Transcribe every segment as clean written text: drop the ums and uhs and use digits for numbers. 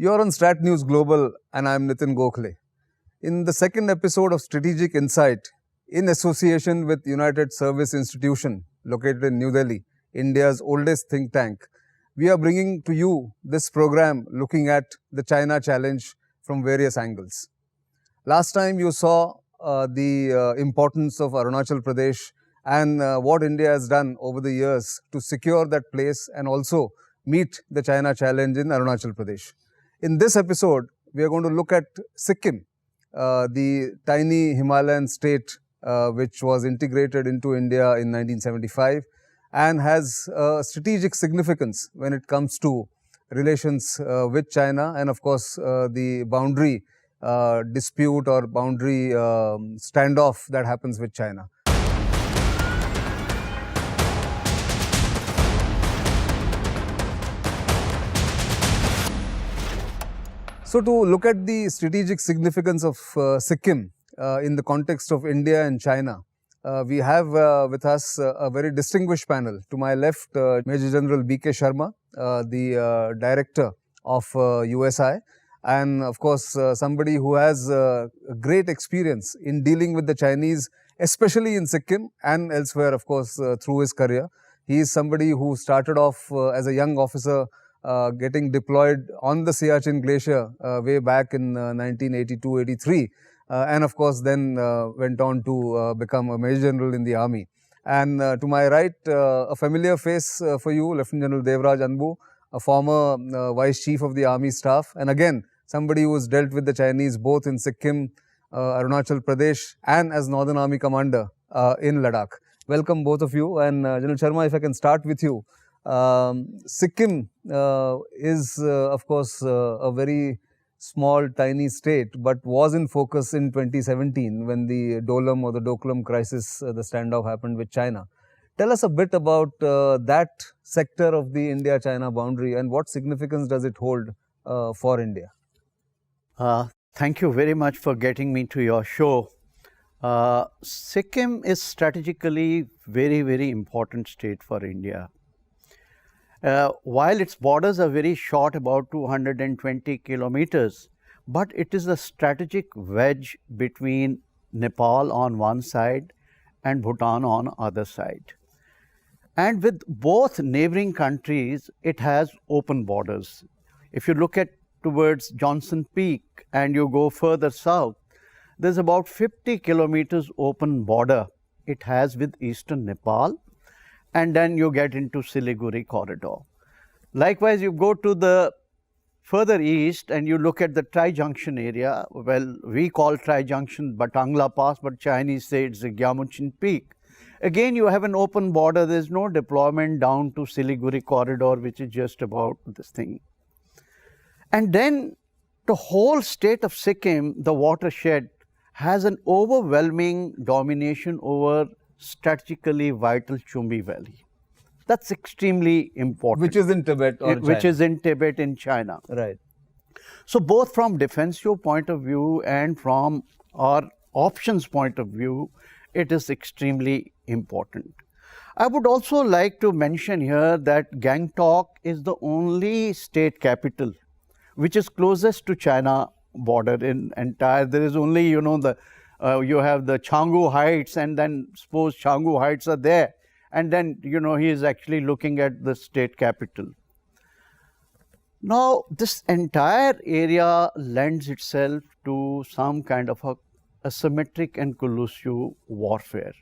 You're on Strat News Global and I'm Nitin Gokhale. In the second episode of Strategic Insight, in association with United Service Institution located in New Delhi, India's oldest think tank, we are bringing to you this program looking at the China challenge from various angles. Last time you saw the importance of Arunachal Pradesh and what India has done over the years to secure that place and also meet the China challenge in Arunachal Pradesh. In this episode, we are going to look at Sikkim, the tiny Himalayan state which was integrated into India in 1975 and has strategic significance when it comes to relations with China and of course the boundary dispute or boundary standoff that happens with China. So to look at the strategic significance of Sikkim in the context of India and China, we have with us a very distinguished panel. To my left, Major General B.K. Sharma, the Director of USI, and of course somebody who has great experience in dealing with the Chinese, especially in Sikkim and elsewhere, of course, through his career. He is somebody who started off as a young officer getting deployed on the Siachen Glacier way back in 1982-83 and of course then went on to become a Major General in the Army. And to my right, a familiar face for you, Lieutenant General Devraj Anbu, a former Vice Chief of the Army Staff, and again somebody who has dealt with the Chinese both in Sikkim, Arunachal Pradesh and as Northern Army Commander in Ladakh. Welcome both of you, and General Sharma, if I can start with you. Sikkim is of course a very small tiny state but was in focus in 2017 when the Dolam or the Doklam crisis, the standoff happened with China. Tell us a bit about that sector of the India-China boundary and what significance does it hold for India? Thank you very much for getting me to your show. Sikkim is strategically very important state for India. While its borders are very short, about 220 kilometers, but it is a strategic wedge between Nepal on one side and Bhutan on other side. And with both neighboring countries, it has open borders. If you look at towards Johnson Peak and you go further south, there's about 50 kilometers open border it has with eastern Nepal, and then you get into Siliguri corridor. Likewise, you go to the further east and you look at the Tri-Junction area. Well, we call Tri-Junction Batangla Pass, but Chinese say it's the Gyamunchin Peak. Again, you have an open border. There's no deployment down to Siliguri corridor, which is just about this thing. And then the whole state of Sikkim, the watershed, has an overwhelming domination over strategically vital Chumbi Valley. That's extremely important. Which is in Tibet or China. Which is in Tibet in China. Right. So both from defensive point of view and from our options point of view, it is extremely important. I would also like to mention here that Gangtok is the only state capital which is closest to China border in entire. There is only, you know, you have the Canggu Heights, and then suppose Canggu Heights are there, and then, you know, he is actually looking at the state capital. Now, this entire area lends itself to some kind of a asymmetric and collusive warfare.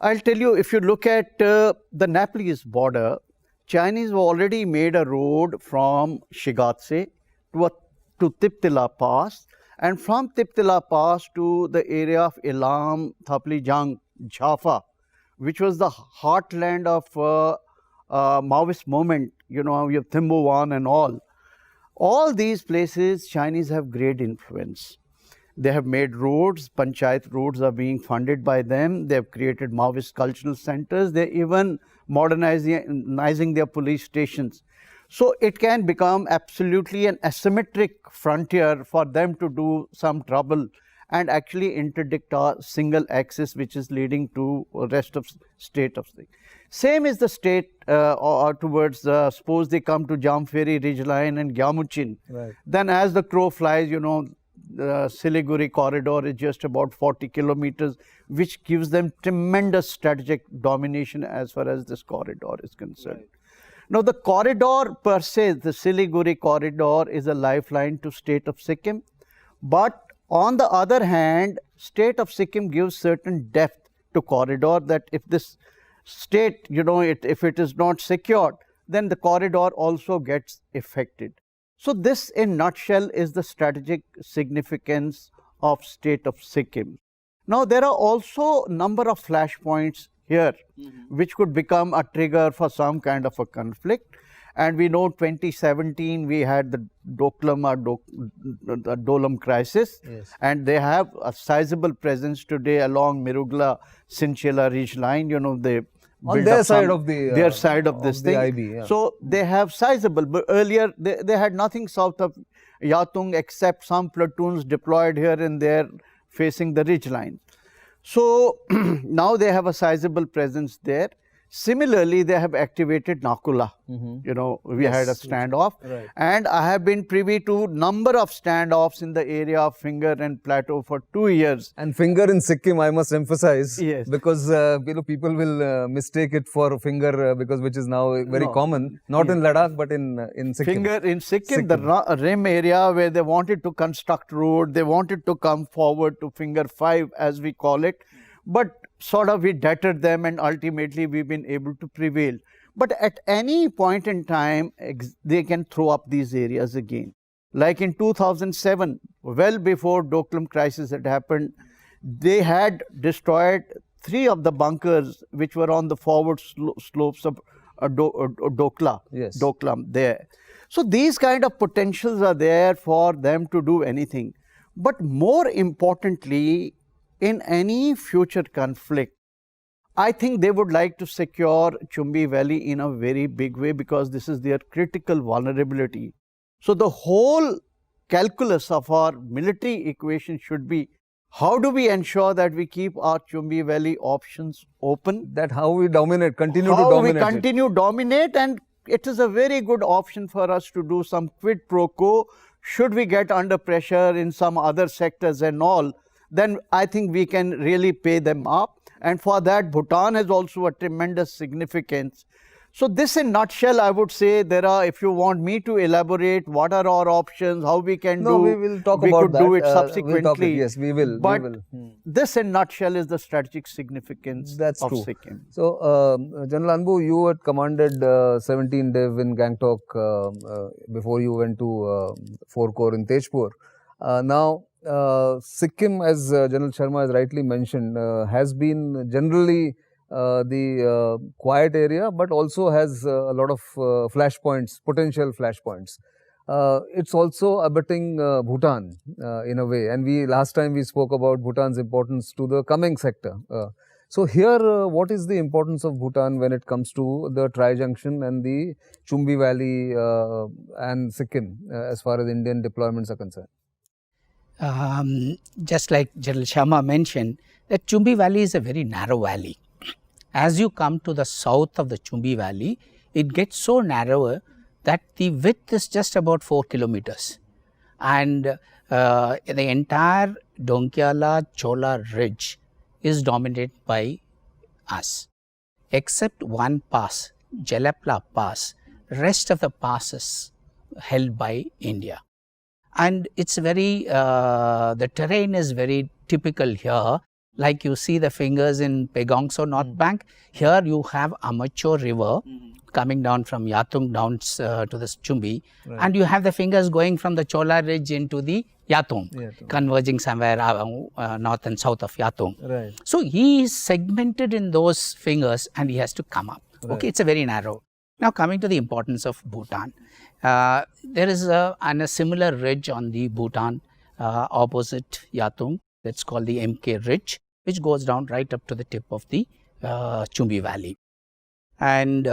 I'll tell you, if you look at the Nepalese border, Chinese have already made a road from Shigatse to Tiptila Pass, and from Tiptila Pass to the area of Ilam, Thaplijang, Jaffa, which was the heartland of Maoist movement, you know, we have Thimbuwan and all. All these places, Chinese have great influence. They have made roads, panchayat roads are being funded by them. They have created Maoist cultural centers. They're even modernizing their police stations. So it can become absolutely an asymmetric frontier for them to do some trouble and actually interdict our single axis, which is leading to rest of state of Sikkim. Same is the state or towards, suppose they come to Jampheri ridgeline and Gyamuchin. Right. Then as the crow flies, you know, the Siliguri corridor is just about 40 kilometers, which gives them tremendous strategic domination as far as this corridor is concerned. Right. Now, the corridor per se, the Siliguri corridor, is a lifeline to state of Sikkim. But on the other hand, state of Sikkim gives certain depth to corridor, that if this state, you know, if it is not secured, then the corridor also gets affected. So this in nutshell is the strategic significance of state of Sikkim. Now, there are also number of flashpoints here, which could become a trigger for some kind of a conflict. And we know 2017 we had the Doklam or the Dolam crisis, Yes. and they have a sizable presence today along Mirugla Sinchela ridge line. You know, they On build their up side some- of the their side of this the thing. IB, yeah. So they have sizable, but earlier they had nothing south of Yatung except some platoons deployed here and there facing the ridge line. So now they have a sizable presence there. Similarly, they have activated Nakula. You know, we had a standoff, Right. and I have been privy to number of standoffs in the area of Finger and Plateau for 2 years. And finger in Sikkim, I must emphasize, Yes. because you know, people will mistake it for finger, because which is now very No. common, not in Ladakh but in Sikkim. Finger in Sikkim, the rim area where they wanted to construct road, they wanted to come forward to Finger 5 as we call it, but sort of we deterred them, and ultimately we've been able to prevail. But at any point in time, they can throw up these areas again. Like in 2007, well before Doklam crisis had happened, they had destroyed 3 of the bunkers which were on the forward slopes of Dokla, Yes. Doklam there. So these kind of potentials are there for them to do anything. But more importantly, in any future conflict, I think they would like to secure Chumbi Valley in a very big way, because this is their critical vulnerability. So the whole calculus of our military equation should be, how do we ensure that we keep our Chumbi Valley options open? That how we dominate, continue to How we dominate it. continue dominate, and it is a very good option for us to do some quid pro quo. Should we get under pressure in some other sectors and all, then I think we can really pay them up. And for that, Bhutan has also a tremendous significance. So this in nutshell, I would say there are, if you want me to elaborate what are our options, how we can No, do, we will talk we about could that. do it We'll subsequently. talk it. Yes, we will. But we will. this in nutshell is the strategic significance That's of true. Sikkim. So, General Anbu, you had commanded 17 Div in Gangtok before you went to 4 Corps in Tejpur. Now, Sikkim, as General Sharma has rightly mentioned, has been generally the quiet area, but also has a lot of flashpoints, potential flashpoints. It's also abetting Bhutan in a way, and last time we spoke about Bhutan's importance to the coming sector. So here, what is the importance of Bhutan when it comes to the Tri-Junction and the Chumbi Valley and Sikkim as far as Indian deployments are concerned? Just like General Sharma mentioned, that Chumbi Valley is a very narrow valley. As you come to the south of the Chumbi Valley, it gets so narrower that the width is just about 4 kilometers. And the entire Donkyala Chola ridge is dominated by us. Except one pass, Jelapla Pass, rest of the pass is held by India. And it's very, the terrain is very typical here. Like you see the fingers in Pegongso North Bank, here you have Amacho River coming down from Yatung down to the Chumbi, and you have the fingers going from the Chola Ridge into the Yatung, converging somewhere north and south of Yatung. Right. So he is segmented in those fingers and he has to come up. Okay, it's a very narrow. Now coming to the importance of Bhutan, there is a similar ridge on the Bhutan opposite Yatung, that's called the MK Ridge, which goes down right up to the tip of the Chumbi Valley. And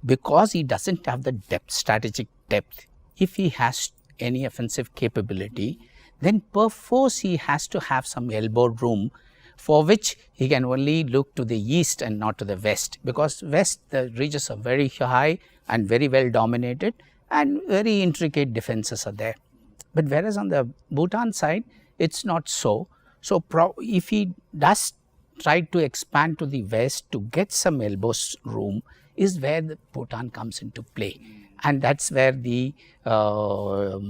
because he doesn't have the depth, strategic depth, if he has any offensive capability, then perforce he has to have some elbow room, for which he can only look to the east and not to the west, because west the ridges are very high and very well dominated and very intricate defenses are there. But whereas on the Bhutan side, it's not so. So, if he does try to expand to the west to get some elbow room, is where the Bhutan comes into play. And that's where the Mirgula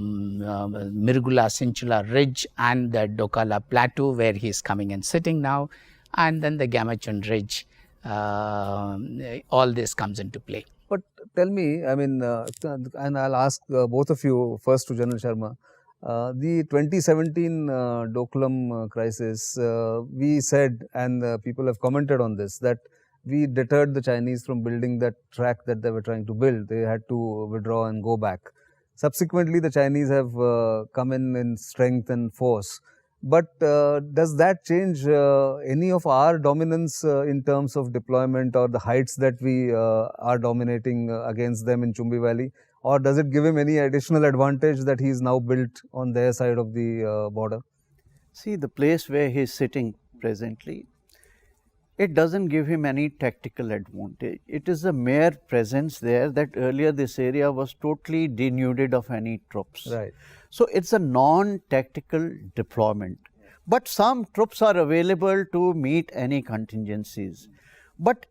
Sinchula Ridge and the Dokala Plateau, where he is coming and sitting now, and then the Gamachun Ridge, all this comes into play. But tell me, I mean, and I'll ask both of you first to General Sharma. The 2017 Doklam crisis, we said, and people have commented on this, that we deterred the Chinese from building that track that they were trying to build. They had to withdraw and go back. Subsequently, the Chinese have come in strength and force. But does that change any of our dominance in terms of deployment or the heights that we are dominating against them in Chumbi Valley? Or does it give him any additional advantage that he is now built on their side of the border? See, the place where he is sitting presently, it doesn't give him any tactical advantage. It is a mere presence there that earlier this area was totally denuded of any troops. Right. So, it's a non-tactical deployment. But some troops are available to meet any contingencies. But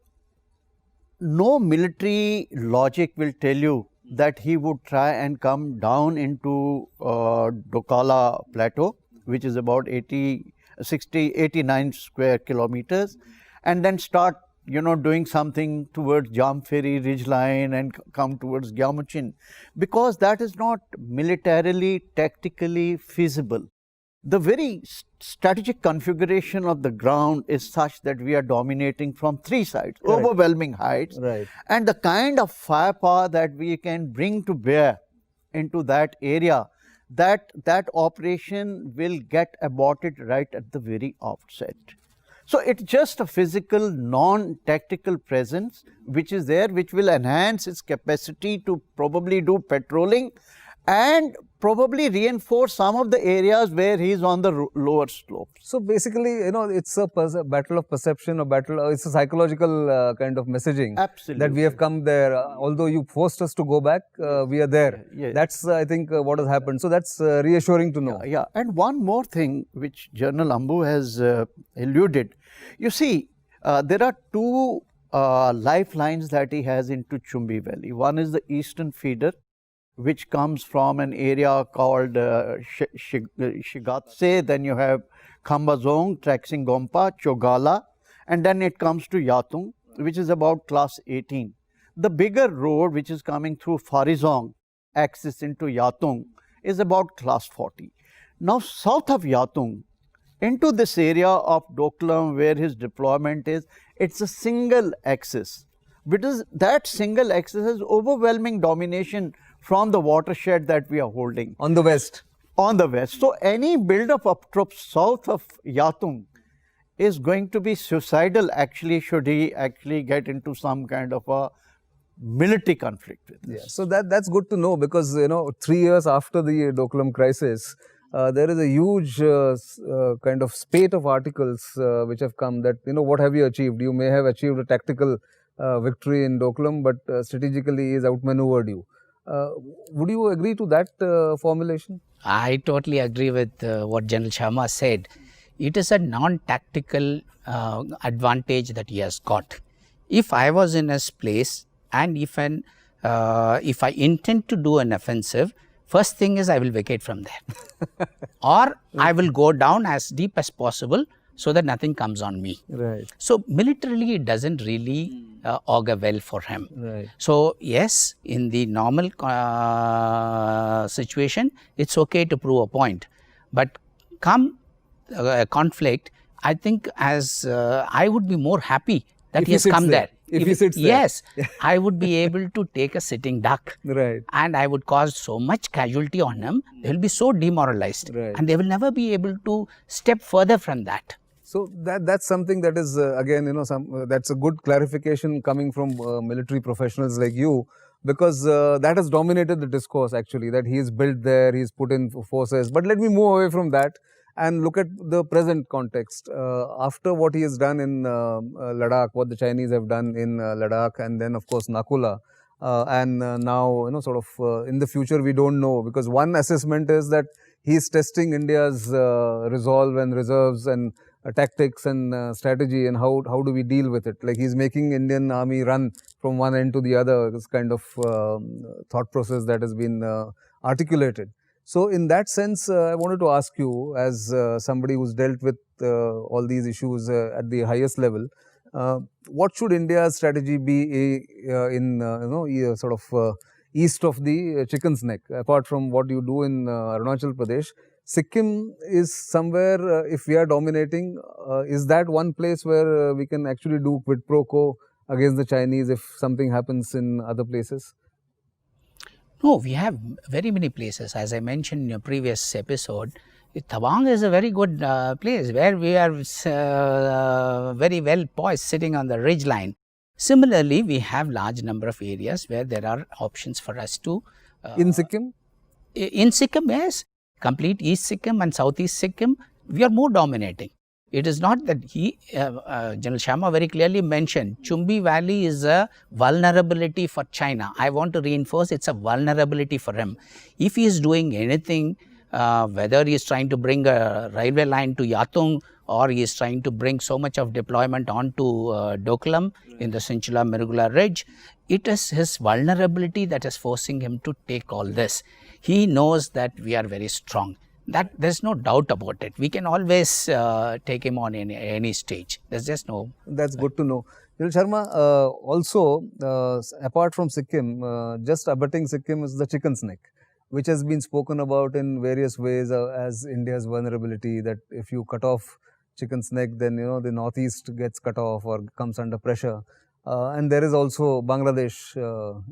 no military logic will tell you that he would try and come down into Dokala Plateau, which is about 89 square kilometers, and then start, doing something towards Jampheri ridgeline and come towards Gyamachin, because that is not militarily, tactically feasible. The very strategic configuration of the ground is such that we are dominating from three sides, Correct. overwhelming heights, Right. and the kind of firepower that we can bring to bear into that area, that operation will get aborted right at the very outset. So, it's just a physical, non-tactical presence which is there, which will enhance its capacity to probably do patrolling and probably reinforce some of the areas where he is on the lower slopes. So basically, it's a battle of perception, it's a psychological kind of messaging. Absolutely. That we have come there. Although you forced us to go back, we are there. Yes. That's, I think, what has happened. So that's reassuring to know. Yeah, and one more thing which General Ambu has alluded. You see, there are two lifelines that he has into Chumbi Valley. One is the eastern feeder, which comes from an area called Shigatse, then you have Khambazong, Traxing Gompa, Chogala, and then it comes to Yatung, which is about class 18. The bigger road which is coming through Farizong axis into Yatung is about class 40. Now, south of Yatung, into this area of Doklam where his deployment is, it's a single axis. Because that single axis has overwhelming domination from the watershed that we are holding. On the west. On the west. So, any build-up of troops south of Yatung is going to be suicidal actually, should he actually get into some kind of a military conflict with this. Yeah. So that's good to know, because 3 years after the Doklam crisis, there is a huge kind of spate of articles which have come that, what have you achieved? You may have achieved a tactical victory in Doklam, but strategically he has outmaneuvered you. Would you agree to that formulation? I totally agree with what General Sharma said. It is a non-tactical advantage that he has got. If I was in his place and if I intend to do an offensive, first thing is I will vacate from there. Or I will go down as deep as possible so that nothing comes on me. Right. So, militarily it doesn't really augur well for him. Right. So, yes, in the normal situation, it's okay to prove a point. But come conflict, I think I would be more happy that If he he has sits come there. there. If he sits there. Yes, I would be able to take a sitting duck. Right. And I would cause so much casualty on him, they will be so demoralized. Right. And they will never be able to step further from that. So that's something that is again, that's a good clarification coming from military professionals like you, because that has dominated the discourse actually, that he is built there, he's put in forces. But let me move away from that and look at the present context. After what he has done in Ladakh, what the Chinese have done in Ladakh, and then of course Nakula, and now, sort of in the future we don't know, because one assessment is that he is testing India's resolve and reserves and tactics and strategy, and how do we deal with it. Like, he's making Indian army run from one end to the other, this kind of thought process that has been articulated. So in that sense, I wanted to ask you, as somebody who's dealt with all these issues at the highest level, what should India's strategy be in sort of east of the chicken's neck, apart from what you do in Arunachal Pradesh? Sikkim is somewhere, if we are dominating, is that one place where we can actually do quid pro quo against the Chinese if something happens in other places? No, we have very many places. As I mentioned in your previous episode, Tawang is a very good place where we are very well poised, sitting on the ridge line. Similarly, we have large number of areas where there are options for us to... in Sikkim? In Sikkim, yes. Complete East Sikkim and Southeast Sikkim, we are more dominating. It is not that General Sharma very clearly mentioned, Chumbi Valley is a vulnerability for China. I want to reinforce, it's a vulnerability for him. If he is doing anything, whether he is trying to bring a railway line to Yatung, or he is trying to bring so much of deployment onto Doklam in the Sinchula Mirugula Ridge, it is his vulnerability that is forcing him to take all this. He knows that we are very strong. That there's no doubt about it. We can always take him on any stage. There's just no... That's good to know. General Sharma, also, apart from Sikkim, just abutting Sikkim is the chicken's neck, which has been spoken about in various ways as India's vulnerability, that if you cut off chicken's neck, then the northeast gets cut off or comes under pressure. And there is also Bangladesh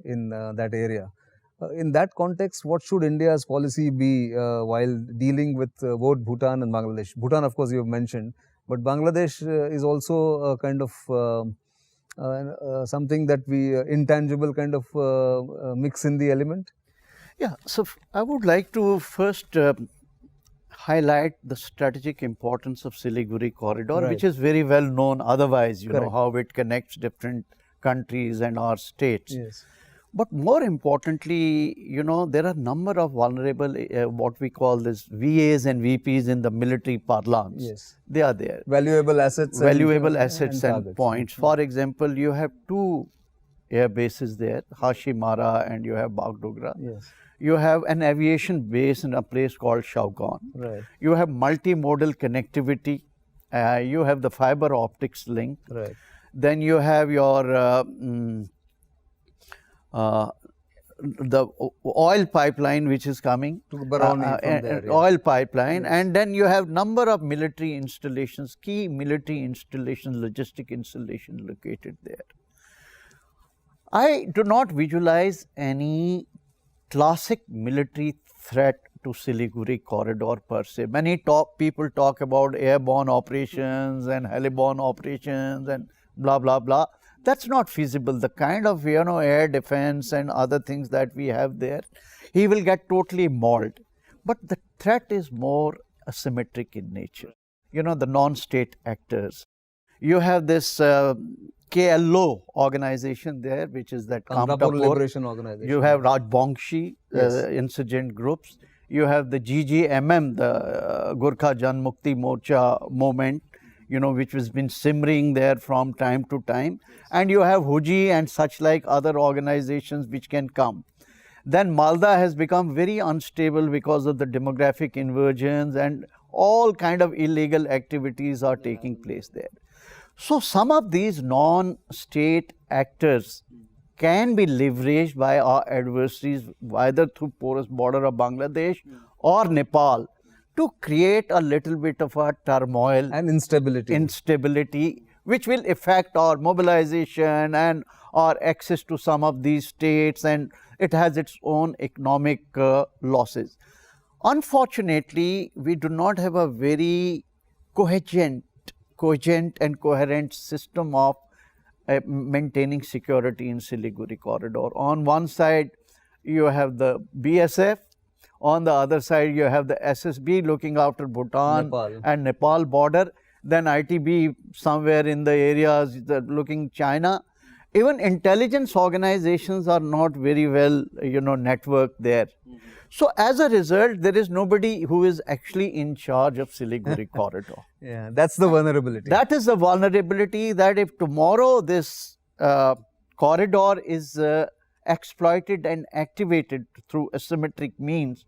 in that area. In that context, what should India's policy be while dealing with both Bhutan and Bangladesh? Bhutan, of course, you have mentioned, but Bangladesh is also a kind of something that we intangible kind of mix in the element. Yeah, so I would like to first highlight the strategic importance of Siliguri corridor, Right. which is very well known otherwise, you know, Correct. how it connects different countries and our states. Yes. But more importantly, there are a number of vulnerable, what we call this VAs and VPs in the military parlance. Yes. They are there. Valuable assets. Valuable assets and targets. points. For example, you have two air bases there, Hashimara and you have Bagdogra. Yes. You have an aviation base in a place called Shaugon. Right. You have multimodal connectivity. You have the fiber optics link. Right. Then you have your the oil pipeline which is coming To Barauni from there, yeah. oil pipeline, and then you have number of military installations, key military installations, logistic installations located there. I do not visualize any classic military threat to Siliguri corridor per se. Many people talk about airborne operations and heliborne operations and blah blah blah. That's not feasible. The kind of air defense and other things that we have there, he will get totally mauled. But the threat is more asymmetric in nature. The non-state actors. You have this KLO organization there, which is that Kamtapur Liberation Organization. You have Rajbongshi Yes. insurgent groups. You have the GGMM, the Gurkha Jan Mukti Morcha movement, which has been simmering there from time to time. And you have Huji and such like other organizations which can come. Then Malda has become very unstable because of the demographic inversions, and all kind of illegal activities are taking place there. So some of these non-state actors can be leveraged by our adversaries, either through porous border of Bangladesh or Nepal, to create a little bit of a turmoil And instability. which will affect our mobilization and our access to some of these states, and it has its own economic losses. Unfortunately, we do not have a very cogent and coherent system of maintaining security in Siliguri corridor. On one side, you have the BSF. On the other side, you have the SSB looking after Bhutan Nepal. and Nepal border. Then ITB somewhere in the areas looking China. Even intelligence organizations are not very well, networked there. So as a result, there is nobody who is actually in charge of Siliguri corridor. Yeah, that's the vulnerability. That is the vulnerability, that if tomorrow this corridor is exploited and activated through asymmetric means,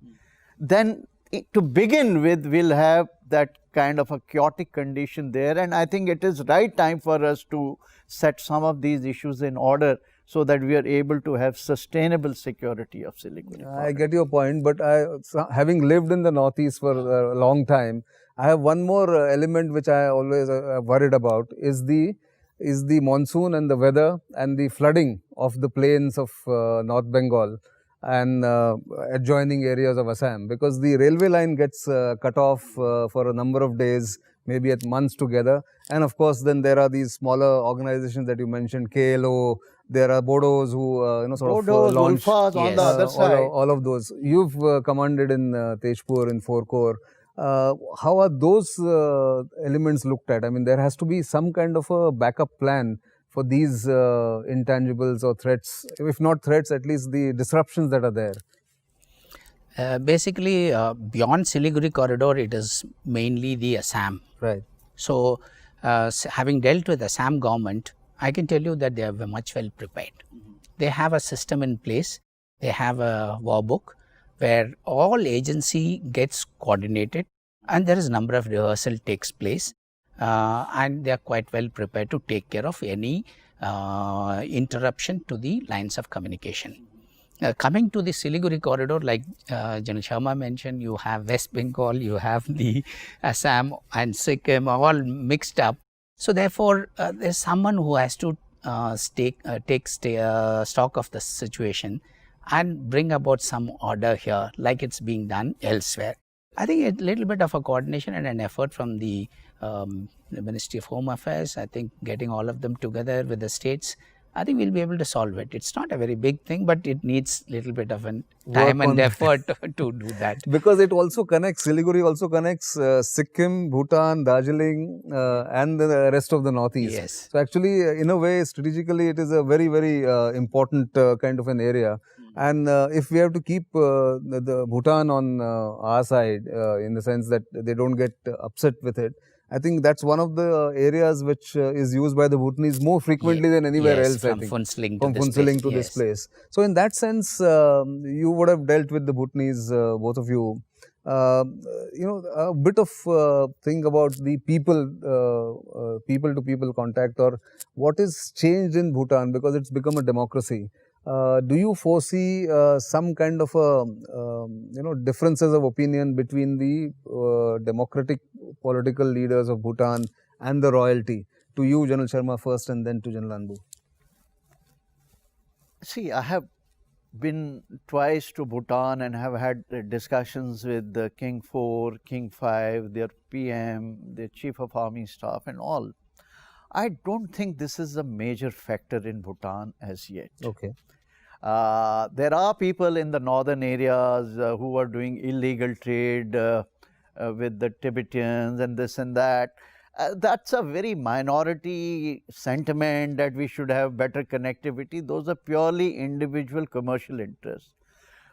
then to begin with, we'll have that kind of a chaotic condition there. And I think it is right time for us to set some of these issues in order so that we are able to have sustainable security of Siliguri. I get your point, but having lived in the Northeast for a long time, I have one more element which I always worried about is the monsoon and the weather and the flooding of the plains of North Bengal and adjoining areas of Assam, because the railway line gets cut off for a number of days, maybe at months together. And of course, then there are these smaller organizations that you mentioned, KLO, there are Bodos who launch Ulfas on the other side. all of those. You've commanded in Tejpur, in 4 Corps. How are those elements looked at? I mean, there has to be some kind of a backup plan for these intangibles or threats, if not threats, at least the disruptions that are there. Basically, beyond Siliguri corridor, it is mainly the Assam. Right. So, having dealt with Assam government, I can tell you that they are much well prepared. They have a system in place. They have a war book where all agency gets coordinated, and there is a number of rehearsal takes place, and they are quite well prepared to take care of any interruption to the lines of communication. Coming to the Siliguri corridor, like General Sharma mentioned, you have West Bengal, you have the Assam and Sikkim all mixed up. So therefore, there is someone who has to take stock of the situation and bring about some order here, like it's being done elsewhere. I think a little bit of a coordination and an effort from the Ministry of Home Affairs, I think getting all of them together with the states, I think we'll be able to solve it. It's not a very big thing, but it needs a little bit of an time and effort to do that. Because it also connects, Siliguri also connects Sikkim, Bhutan, Darjeeling and the rest of the Northeast. Yes. So actually, in a way, strategically, it is a very, very important kind of an area. And if we have to keep the Bhutan on our side, in the sense that they don't get upset with it, I think that's one of the areas which is used by the Bhutanese more frequently than anywhere else, from I think. Phuntsling From to this Phuntsling place. to Yes. this place. So in that sense, you would have dealt with the Bhutanese, both of you. A bit of thing about the people-to-people contact, or what is changed in Bhutan because it's become a democracy. Do you foresee some kind of differences of opinion between the democratic political leaders of Bhutan and the royalty? To you, General Sharma first, and then to General Anbu. See, I have been twice to Bhutan and have had discussions with the King 4, King 5, their PM, their Chief of Army Staff and all. I don't think this is a major factor in Bhutan as yet. Okay. There are people in the northern areas who are doing illegal trade with the Tibetans and this and that. That's a very minority sentiment that we should have better connectivity. Those are purely individual commercial interests.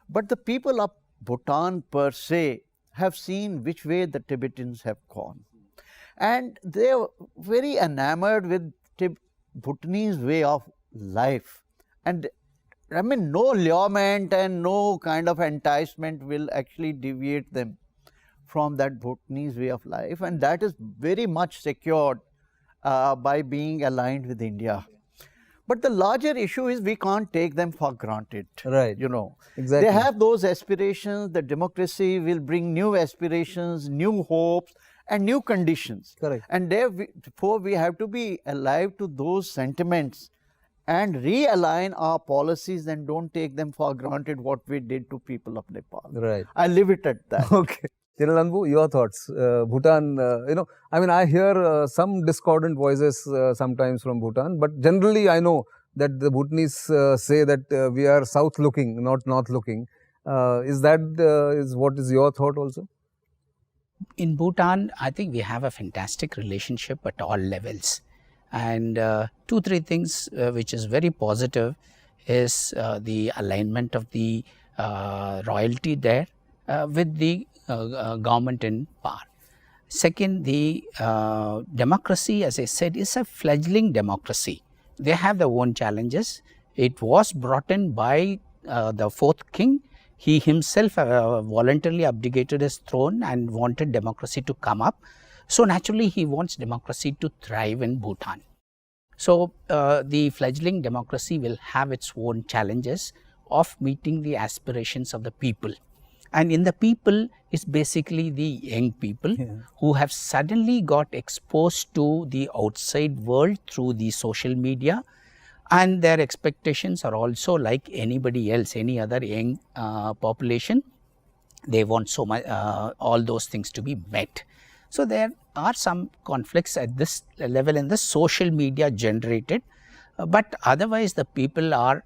But the people of Bhutan per se have seen which way the Tibetans have gone. And they are very enamored with Bhutanese way of life. And I mean, no allurement and no kind of enticement will actually deviate them from that Bhutanese way of life, and that is very much secured by being aligned with India. But the larger issue is we can't take them for granted. Right. Exactly. They have those aspirations. The democracy will bring new aspirations, new hopes, and new conditions. Correct. And therefore, we have to be alive to those sentiments and realign our policies and don't take them for granted what we did to people of Nepal. Right. I leave it at that. Okay. Chiralanbu, your thoughts? Bhutan, I mean, I hear some discordant voices sometimes from Bhutan, but generally I know that the Bhutanese say that we are south looking, not north looking. Is what is your thought also? In Bhutan, I think we have a fantastic relationship at all levels. And 2-3 things which is very positive is the alignment of the royalty there with the government in power. Second, the democracy, as I said, is a fledgling democracy. They have their own challenges. It was brought in by the fourth king. He himself voluntarily abdicated his throne and wanted democracy to come up. So naturally, he wants democracy to thrive in Bhutan. So the fledgling democracy will have its own challenges of meeting the aspirations of the people. And in the people is basically the young people who have suddenly got exposed to the outside world through the social media, and their expectations are also like anybody else, any other young population. They want so much, all those things to be met. So there are some conflicts at this level in the social media generated, but otherwise the people are,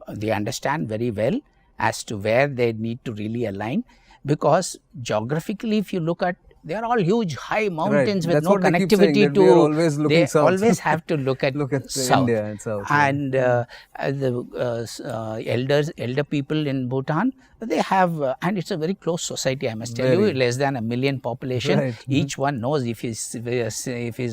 they understand very well as to where they need to really align, because geographically if you look at, they are all huge high mountains with That's no what they keep saying, connectivity that to, we are always looking they south. always have to look at, south. India and south. And the elder people in Bhutan, they have, and it's a very close society, I must tell you, less than 1 million population. Right. Each one knows if he's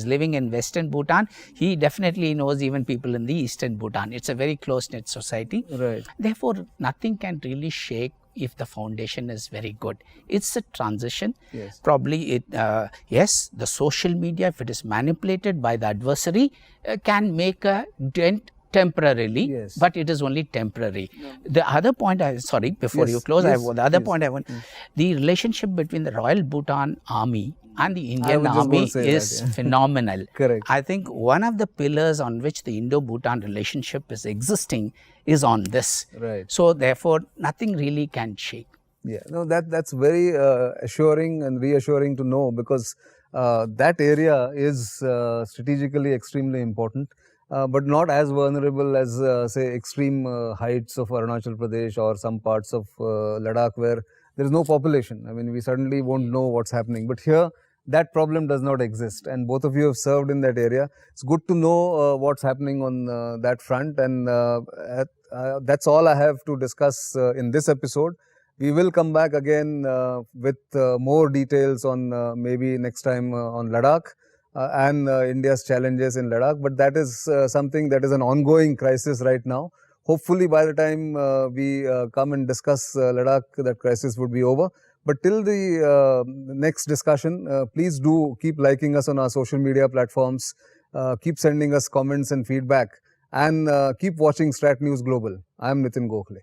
living in western Bhutan, he definitely knows even people in the eastern Bhutan. It's a very close-knit society. Right. Therefore, nothing can really shake if the foundation is very good. It's a transition. Yes. Probably it, yes, the social media, if it is manipulated by the adversary, can make a dent temporarily, Yes. but it is only temporary. The other point, sorry, before you close, the other point I want, the relationship between the Royal Bhutan Army and the Indian Army is phenomenal. Correct. I think one of the pillars on which the Indo-Bhutan relationship is existing is on this. Right. So therefore, nothing really can shake. Yeah, no, that's very assuring and reassuring to know, because that area is strategically extremely important, but not as vulnerable as say extreme heights of Arunachal Pradesh or some parts of Ladakh where there is no population. I mean, we suddenly won't know what's happening. But here, that problem does not exist, and both of you have served in that area. It's good to know what's happening on that front, and that's all I have to discuss in this episode. We will come back again with more details on maybe next time on Ladakh and India's challenges in Ladakh, but that is something that is an ongoing crisis right now. Hopefully by the time we come and discuss Ladakh, that crisis would be over. But till the next discussion, please do keep liking us on our social media platforms, keep sending us comments and feedback, and keep watching Strat News Global. I am Nitin Gokhale.